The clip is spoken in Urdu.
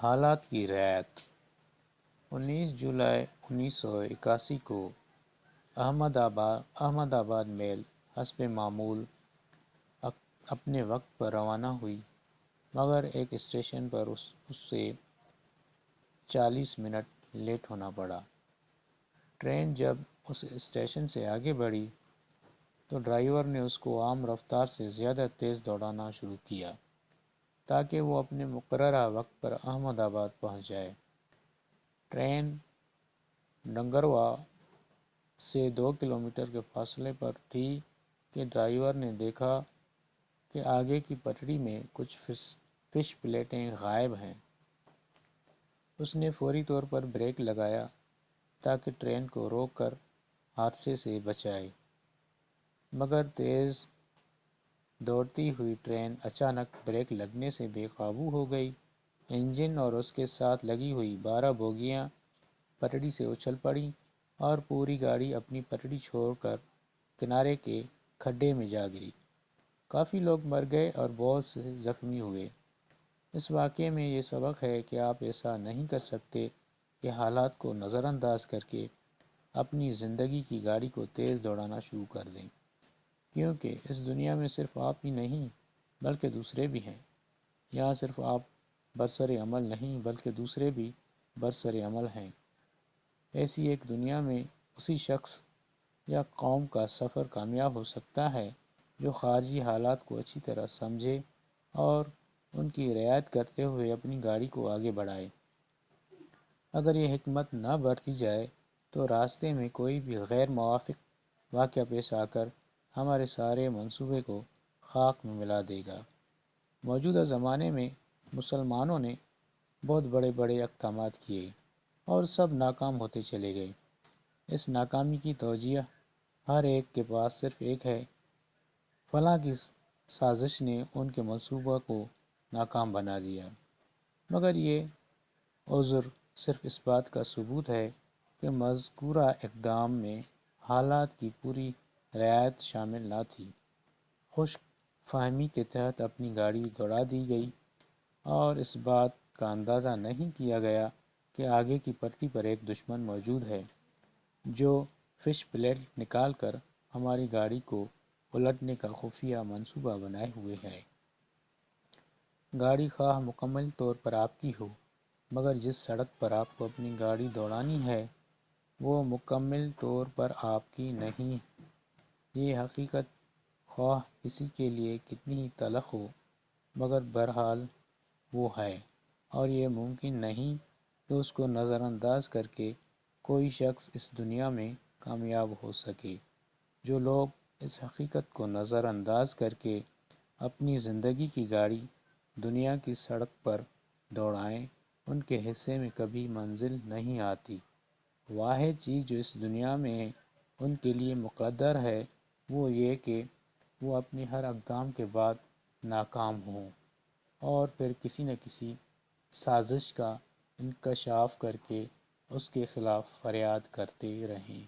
حالات کی رعایت 19 جولائی 1981 کو احمد آباد میل حسب معمول اپنے وقت پر روانہ ہوئی، مگر ایک اسٹیشن پر اس سے 40 منٹ لیٹ ہونا پڑا۔ ٹرین جب اس اسٹیشن سے آگے بڑھی تو ڈرائیور نے اس کو عام رفتار سے زیادہ تیز دوڑانا شروع کیا تاکہ وہ اپنے مقررہ وقت پر احمد آباد پہنچ جائے۔ ٹرین ڈنگروا سے 2 کلومیٹر کے فاصلے پر تھی کہ ڈرائیور نے دیکھا کہ آگے کی پٹری میں کچھ فش پلیٹیں غائب ہیں۔ اس نے فوری طور پر بریک لگایا تاکہ ٹرین کو روک کر حادثے سے بچائے، مگر تیز دوڑتی ہوئی ٹرین اچانک بریک لگنے سے بے قابو ہو گئی۔ انجن اور اس کے ساتھ لگی ہوئی 12 بوگیاں پٹری سے اچھل پڑیں اور پوری گاڑی اپنی پٹری چھوڑ کر کنارے کے کھڈے میں جا گری۔ کافی لوگ مر گئے اور بہت سے زخمی ہوئے۔ اس واقعے میں یہ سبق ہے کہ آپ ایسا نہیں کر سکتے کہ حالات کو نظر انداز کرکے اپنی زندگی کی گاڑی کو تیز دوڑانا شروع کر دیں، کیونکہ اس دنیا میں صرف آپ ہی نہیں بلکہ دوسرے بھی ہیں۔ یہاں صرف آپ برسر عمل نہیں بلکہ دوسرے بھی برسر عمل ہیں۔ ایسی ایک دنیا میں اسی شخص یا قوم کا سفر کامیاب ہو سکتا ہے جو خارجی حالات کو اچھی طرح سمجھے اور ان کی رعایت کرتے ہوئے اپنی گاڑی کو آگے بڑھائے۔ اگر یہ حکمت نہ برتی جائے تو راستے میں کوئی بھی غیر موافق واقعہ پیش آ کر ہمارے سارے منصوبے کو خاک میں ملا دے گا۔ موجودہ زمانے میں مسلمانوں نے بہت بڑے بڑے اقدامات کیے اور سب ناکام ہوتے چلے گئے۔ اس ناکامی کی توجہ ہر ایک کے پاس صرف ایک ہے: فلاں کی سازش نے ان کے منصوبہ کو ناکام بنا دیا۔ مگر یہ عذر صرف اس بات کا ثبوت ہے کہ مذکورہ اقدام میں حالات کی پوری رعایت شامل نہ تھی۔ خشک فہمی کے تحت اپنی گاڑی دوڑا دی گئی اور اس بات کا اندازہ نہیں کیا گیا کہ آگے کی پٹری پر ایک دشمن موجود ہے جو فش پلیٹ نکال کر ہماری گاڑی کو الٹنے کا خفیہ منصوبہ بنائے ہوئے ہے۔ گاڑی خواہ مکمل طور پر آپ کی ہو، مگر جس سڑک پر آپ کو اپنی گاڑی دوڑانی ہے وہ مکمل طور پر آپ کی نہیں۔ یہ حقیقت خواہ کسی کے لیے کتنی ہی تلخ ہو، مگر بہرحال وہ ہے، اور یہ ممکن نہیں کہ اس کو نظر انداز کرکے کوئی شخص اس دنیا میں کامیاب ہو سکے۔ جو لوگ اس حقیقت کو نظر انداز کرکے اپنی زندگی کی گاڑی دنیا کی سڑک پر دوڑائیں، ان کے حصے میں کبھی منزل نہیں آتی۔ واحد چیز جو اس دنیا میں ان کے لیے مقدر ہے وہ یہ کہ وہ اپنے ہر اقدام کے بعد ناکام ہوں اور پھر کسی نہ کسی سازش کا انکشاف کرکے اس کے خلاف فریاد کرتے رہیں۔